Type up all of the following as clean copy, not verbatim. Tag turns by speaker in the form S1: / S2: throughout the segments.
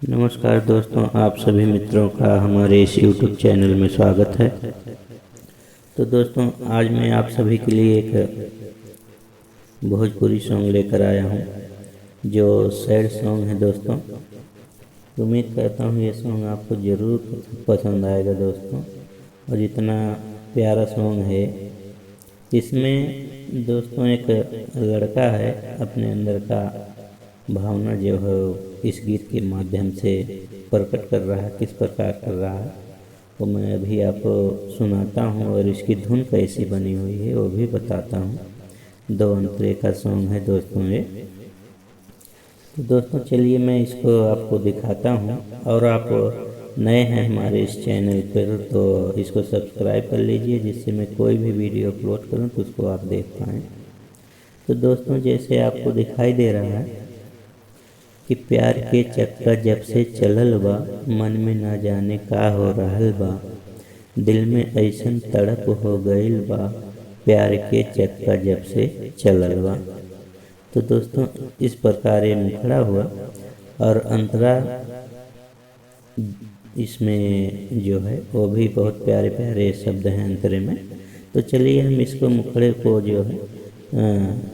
S1: नमस्कार दोस्तों, आप सभी मित्रों का हमारे इस YouTube चैनल में स्वागत है। तो दोस्तों, आज मैं आप सभी के लिए एक भोजपुरी सॉन्ग लेकर आया हूँ जो सैड सॉन्ग है दोस्तों। उम्मीद करता हूँ ये सॉन्ग आपको ज़रूर पसंद आएगा दोस्तों। और इतना प्यारा सॉन्ग है, इसमें दोस्तों एक लड़का है अपने अंदर का भावना जो है इस गीत के माध्यम से प्रकट कर रहा है। किस प्रकार कर रहा है वो मैं अभी आपको सुनाता हूँ, और इसकी धुन कैसी बनी हुई है वो भी बताता हूँ। 2 अंतरे का सॉन्ग है दोस्तों ये। तो दोस्तों चलिए मैं इसको आपको दिखाता हूँ, और आप नए हैं हमारे इस चैनल पर तो इसको सब्सक्राइब कर लीजिए, जिससे मैं कोई भी वीडियो अपलोड करूँ तो उसको आप देख पाएँ। तो दोस्तों जैसे आपको दिखाई दे रहा है कि प्यार के चक्का जब से चलल बा, मन में ना जाने का हो रहल बा, दिल में ऐसन तड़प हो गईल बा, प्यार के चक्का जब से चलल बा। तो दोस्तों इस प्रकार ये मुखड़ा हुआ, और अंतरा इसमें जो है वो भी बहुत प्यारे प्यारे शब्द हैं अंतरे में। तो चलिए हम इसको मुखड़े को जो है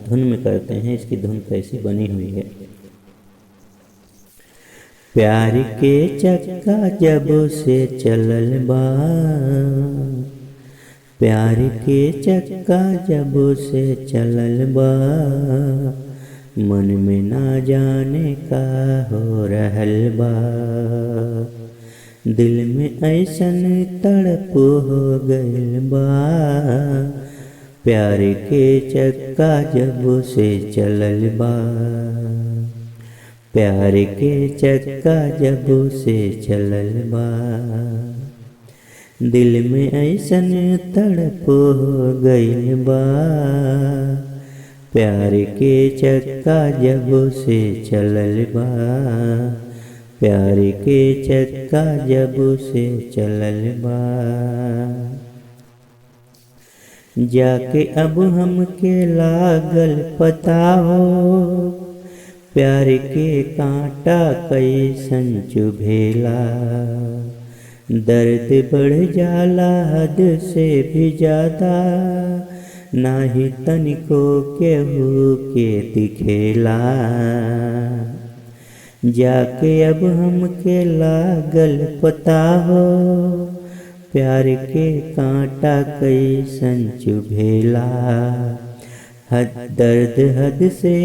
S1: धुन में करते हैं। इसकी धुन कैसी बनी हुई है। प्यार के चक्का जब से चलल बा, प्यार के चक्का जब से चलल बा, मन में ना जाने का हो रहल बा, दिल में ऐसन तड़प हो गइल बा, प्यार के चक्का जब से चलल बा, प्यार के चक्का जब से चलल बा, दिल में ऐसन तड़प हो गइल बा, प्यार के चक्का जब से चलल बा, प्यार के चक्का जब से चलल बा। जाके अब हमके लागल पता हो, प्यार के कांटा कैसन चुभेला, दर्द बढ़ जाला हद से भी ज्यादा, नाही तनिको केहू के दिखेला। जाके अब हमके लागल पता हो, प्यार के कांटा कैसन चुभेला, दर्द हद से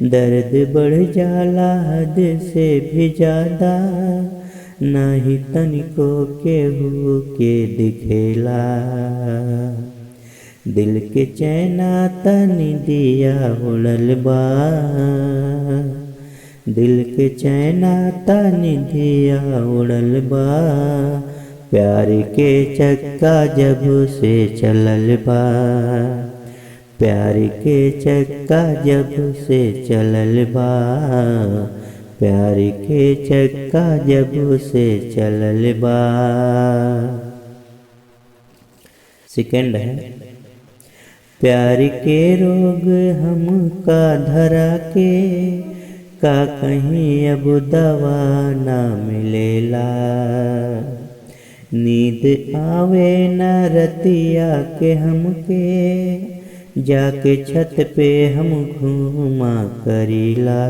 S1: दर्द बढ़ जाला हद से भी ज्यादा, नाही तनिको केहू के दिखेला, दिल के चैना तनी दिया उड़ल बा, दिल के चैना तनी दिया उड़ल बा, प्यार के चक्का जब से चलल बा, प्यार के चक्का जब से चलल बा, प्यार के चक्का जब से चलल बा। सेकंड है, प्यार के रोग हमका धरा के, का कहीं अब दवा ना मिलेला, नींद आवे न रतिया के हमके, जाके छत पे हम घूमा करीला।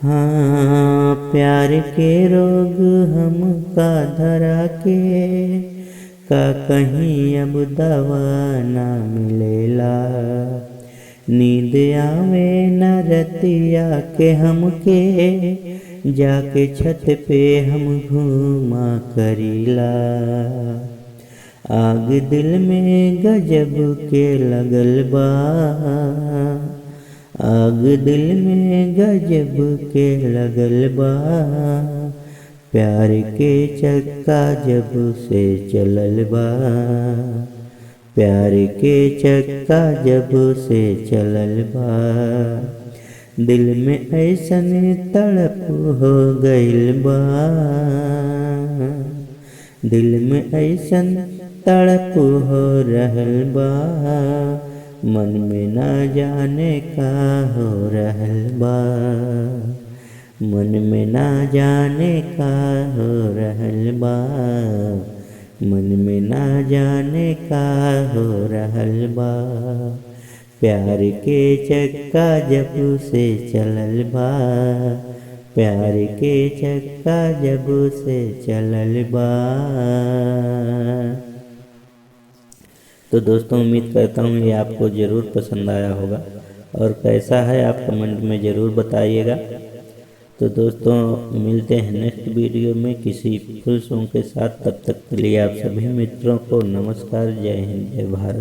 S1: हाँ, प्यार के रोग हमका धरा के, का कहीं अब दवा ना मिलेला, नींद आवे न रतिया के हमके, जाके छत पे हम घूमा करीला। आग दिल में गजब के लगल बा, आग दिल में गजब के लगल बा, प्यार के चक्का जब से चलल बा, प्यार के चक्का जब से चलल बा, दिल में ऐसन तड़प हो गइल बा, दिल में ऐसन तड़प हो रहल बा, मन में ना जाने का हो रहल बा, मन में ना जाने का हो रहल बा, मन में ना जाने का हो रहल बा, प्यार के चक्का जब से चलल बा, प्यार के चक्का जब से चलल बा। तो दोस्तों उम्मीद करता हूँ ये आपको ज़रूर पसंद आया होगा, और कैसा है आप कमेंट में ज़रूर बताइएगा। तो दोस्तों मिलते हैं नेक्स्ट वीडियो में किसी फुल सॉन्ग के साथ, तब तक के लिए आप सभी मित्रों को नमस्कार, जय हिंद, जय भारत।